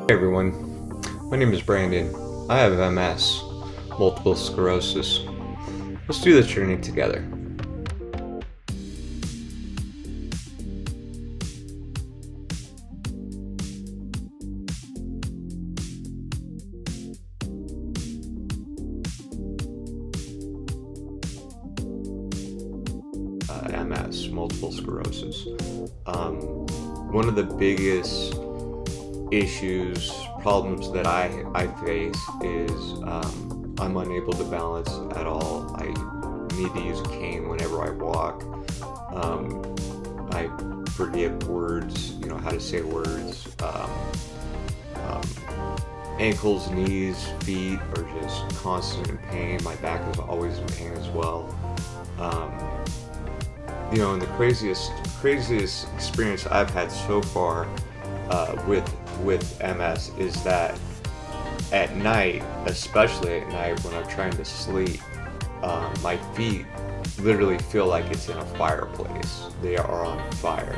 Hey everyone, my name is Brandon. I have MS, multiple sclerosis. Let's do this journey together. MS, multiple sclerosis. One of the biggest issues, problems that I face is I'm unable to balance at all. I need to use a cane whenever I walk. I forget words, how to say words. Ankles, knees, feet are just constant in pain. My back is always in pain as well. And the craziest experience I've had so far with MS is that at night, especially at night when I'm trying to sleep, my feet literally feel like it's in a fireplace. They are on fire.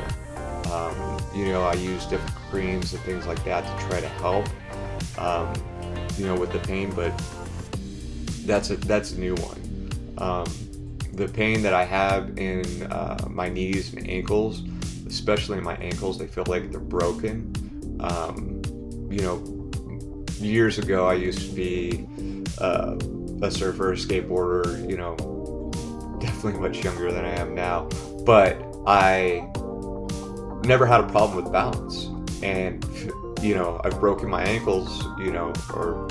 I use different creams and things like that to try to help, with the pain, but that's a new one. The pain that I have in my knees and ankles, especially my ankles, they feel like they're broken. Years ago I used to be a surfer, a skateboarder, definitely much younger than I am now, but I never had a problem with balance. And, I've broken my ankles, or,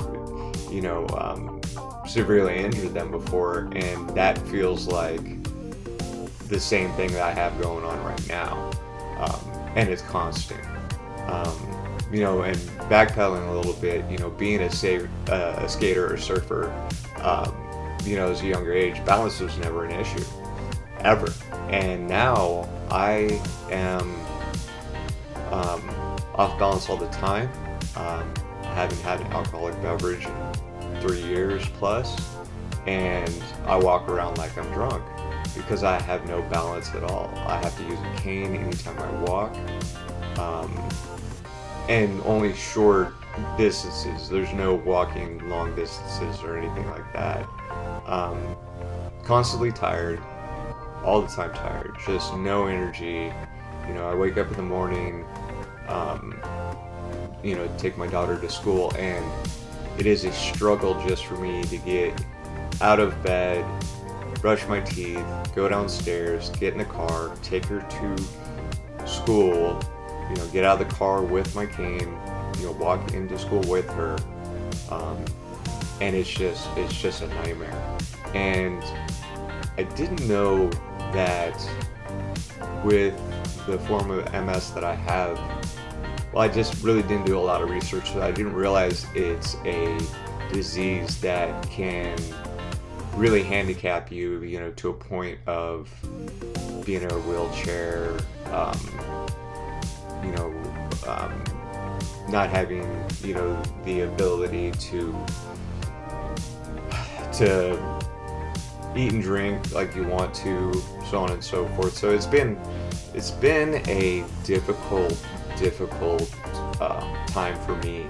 severely injured them before, and that feels like the same thing that I have going on right now, and it's constant. And backpedaling a little bit, being a skater or surfer, as a younger age, balance was never an issue, ever. And now I am off balance all the time. Haven't had an alcoholic beverage in 3 years plus, and I walk around like I'm drunk because I have no balance at all. I have to use a cane anytime I walk, and only short distances. There's no walking long distances or anything like that. Constantly tired, all the time tired, just no energy. I wake up in the morning, take my daughter to school, and it is a struggle just for me to get out of bed, brush my teeth, go downstairs, get in the car, take her to school, get out of the car with my cane, walk into school with her, and it's just a nightmare. And I didn't know that with the form of MS that I have, well, I just really didn't do a lot of research, so I didn't realize it's a disease that can really handicap you, to a point of being in a wheelchair, not having, the ability to eat and drink like you want to, so on and so forth. So it's been a difficult time for me.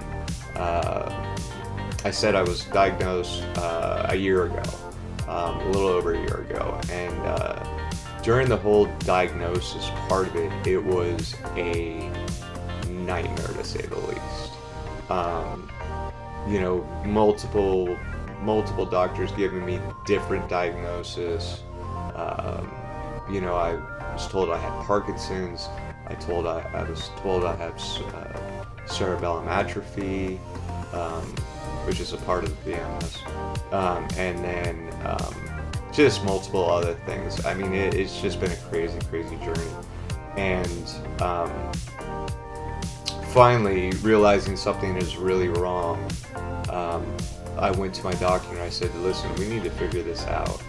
I said I was diagnosed a year ago, a little over a year ago, and during the whole diagnosis part of it, it was a nightmare to say the least. Multiple doctors giving me different diagnosis. I was told I had Parkinson's. I was told I have cerebellum atrophy, which is a part of the MS, and then just multiple other things. I mean, it's just been a crazy journey, and finally realizing something is really wrong, I went to my doctor and I said, listen, we need to figure this out.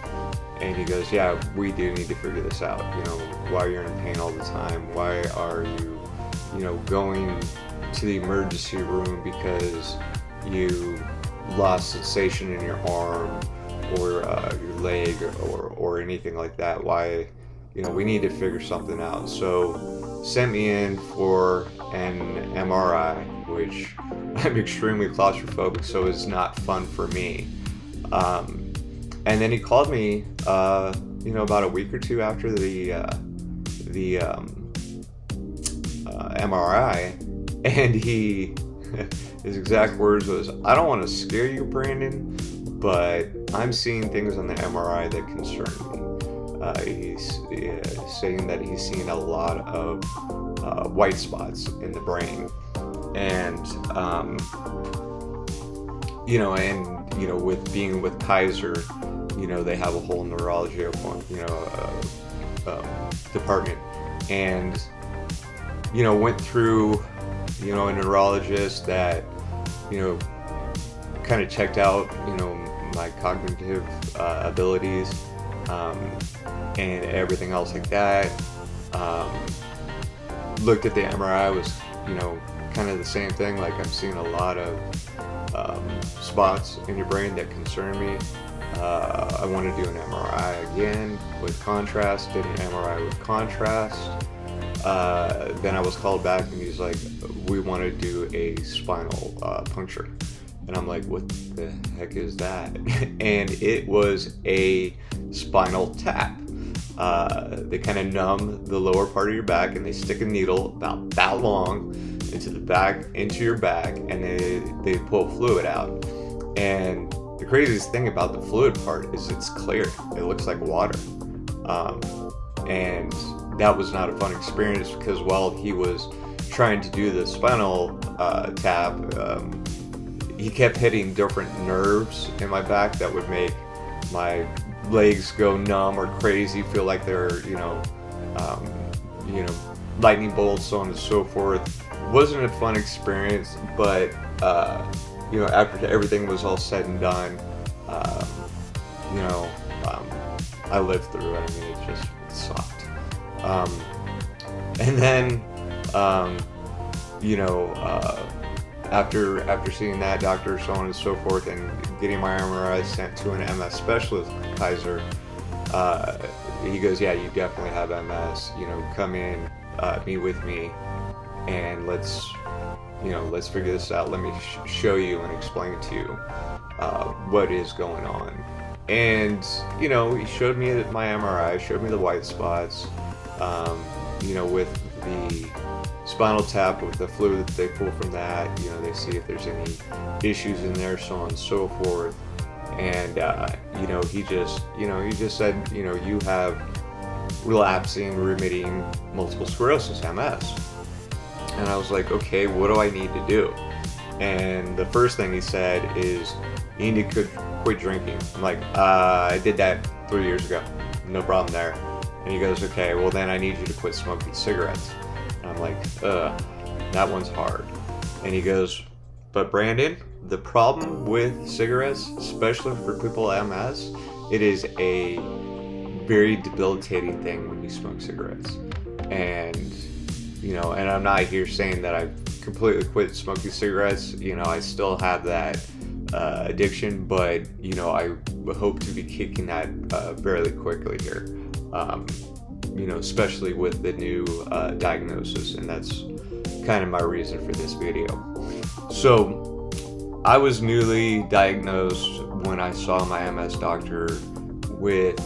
And he goes, yeah, we do need to figure this out. Why you're in pain all the time? Why are you, going to the emergency room because you lost sensation in your arm or your leg or anything like that? Why, we need to figure something out. So sent me in for an MRI, which I'm extremely claustrophobic, so it's not fun for me. And then he called me, about a week or two after the MRI, and his exact words was, "I don't want to scare you, Brandon, but I'm seeing things on the MRI that concern me." He's saying that he's seeing a lot of white spots in the brain, and with being with Kaiser, they have a whole neurology department, and went through a neurologist that kind of checked out my cognitive abilities, and everything else like that. Looked at the MRI, was kind of the same thing, like I'm seeing a lot of spots in your brain that concern me. I want to do an MRI again with contrast. Did an MRI with contrast. Then I was called back and he's like, "We want to do a spinal puncture." And I'm like, "What the heck is that?" And it was a spinal tap. They kind of numb the lower part of your back, and they stick a needle about that long into your back, and they pull fluid out. And the craziest thing about the fluid part is it's clear. It looks like water. And that was not a fun experience, because while he was trying to do the spinal tap, he kept hitting different nerves in my back that would make my legs go numb or crazy, feel like they're lightning bolts, so on and so forth. Wasn't a fun experience, but after everything was all said and done, I lived through it. I mean, it sucked. And then after seeing that doctor, so on and so forth, and getting my MRI sent to an MS specialist, Kaiser, he goes, "Yeah, you definitely have MS. Come in, meet with me, and let's figure this out. Let me show you and explain to you what is going on." And he showed me my MRI, showed me the white spots, with the spinal tap, with the fluid that they pull from that. They see if there's any issues in there, so on and so forth. And he just said, "You have relapsing, remitting multiple sclerosis, MS." And I was like, "Okay, what do I need to do?" And the first thing he said is, "You need to quit drinking." I'm like, "I did that 3 years ago. No problem there." And he goes, "Okay, well then I need you to quit smoking cigarettes." And I'm like, that one's hard. And he goes, "But Brandon, the problem with cigarettes, especially for people with MS, it is a very debilitating thing when you smoke cigarettes." And and I'm not here saying that I've completely quit smoking cigarettes. I still have that addiction, but I hope to be kicking that fairly quickly here. Especially with the new diagnosis, and that's kind of my reason for this video. So I was newly diagnosed when I saw my MS doctor with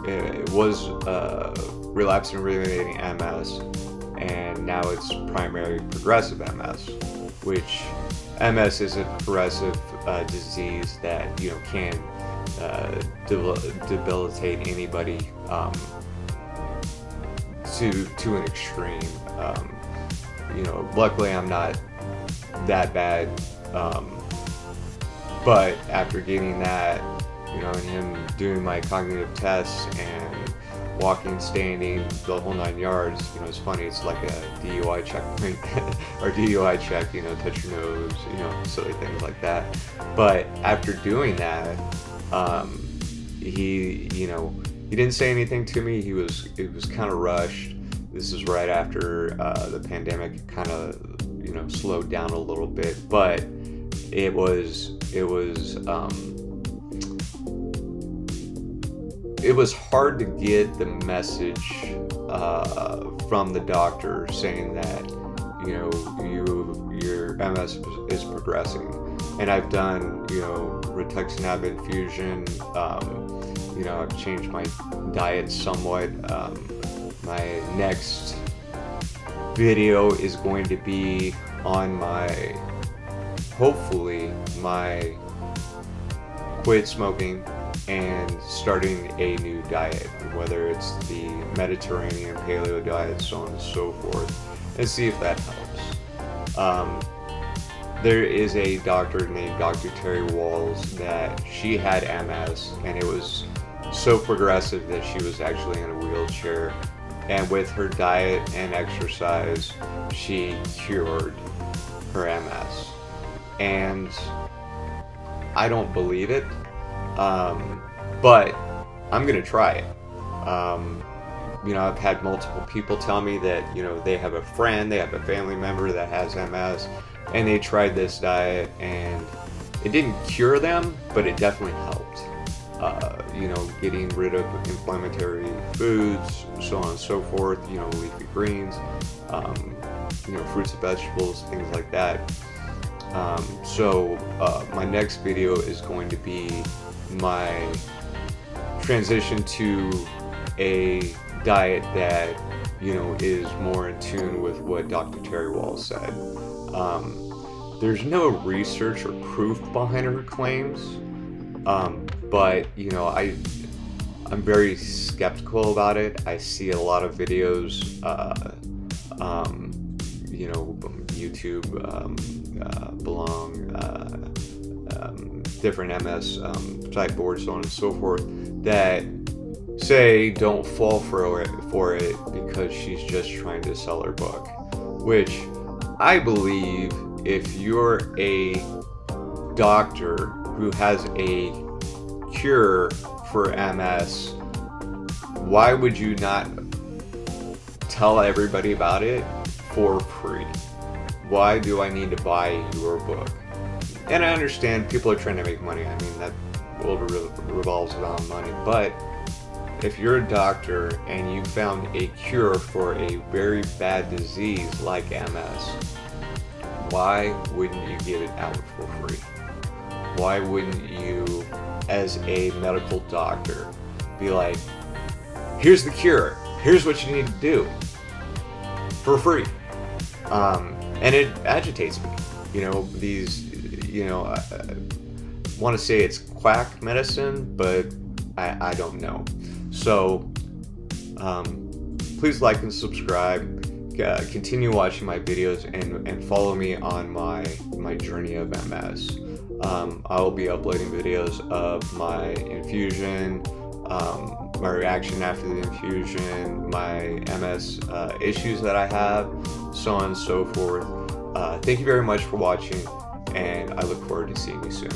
it was relapsing remitting MS, and now it's primarily progressive MS, which MS is a progressive disease that can debilitate anybody to an extreme. Luckily I'm not that bad, but after getting that, and him doing my cognitive tests and walking, standing, the whole 9 yards, it's funny, it's like a DUI checkpoint or DUI check, touch your nose, silly things like that. But after doing that, he didn't say anything to me. It was kind of rushed. This is right after the pandemic kind of slowed down a little bit, but it was hard to get the message from the doctor saying that your MS is progressing. And I've done, rituximab infusion. I've changed my diet somewhat. My next video is going to be on hopefully my quit smoking and starting a new diet, whether it's the Mediterranean paleo diet, so on and so forth, and see if that helps. There is a doctor named Dr. Terry Walls that she had MS, and it was so progressive that she was actually in a wheelchair, and with her diet and exercise she cured her MS. And I don't believe it, but I'm gonna try it. I've had multiple people tell me that they have a friend, they have a family member that has MS, and they tried this diet and it didn't cure them, but it definitely helped. Getting rid of inflammatory foods, so on and so forth, leafy greens, fruits and vegetables, things like that. So my next video is going to be my transition to a diet that is more in tune with what Dr. Terry Walls said. There's no research or proof behind her claims, but I'm very skeptical about it. I see a lot of videos, YouTube, Belong, different MS type boards, so on and so forth, that say don't fall for it because she's just trying to sell her book. Which I believe, if you're a doctor who has a cure for MS, why would you not tell everybody about it for free? Why do I need to buy your book? And I understand people are trying to make money. I mean, that world revolves around money. But if you're a doctor and you found a cure for a very bad disease like MS, why wouldn't you give it out for free? Why wouldn't you, as a medical doctor, be like, here's the cure, here's what you need to do, for free? And it agitates me. I want to say it's quack medicine, but I don't know. So please like and subscribe. Continue watching my videos and follow me on my journey of MS. I will be uploading videos of my infusion, my reaction after the infusion, my MS issues that I have, so on and so forth. Thank you very much for watching, and I look forward to seeing you soon.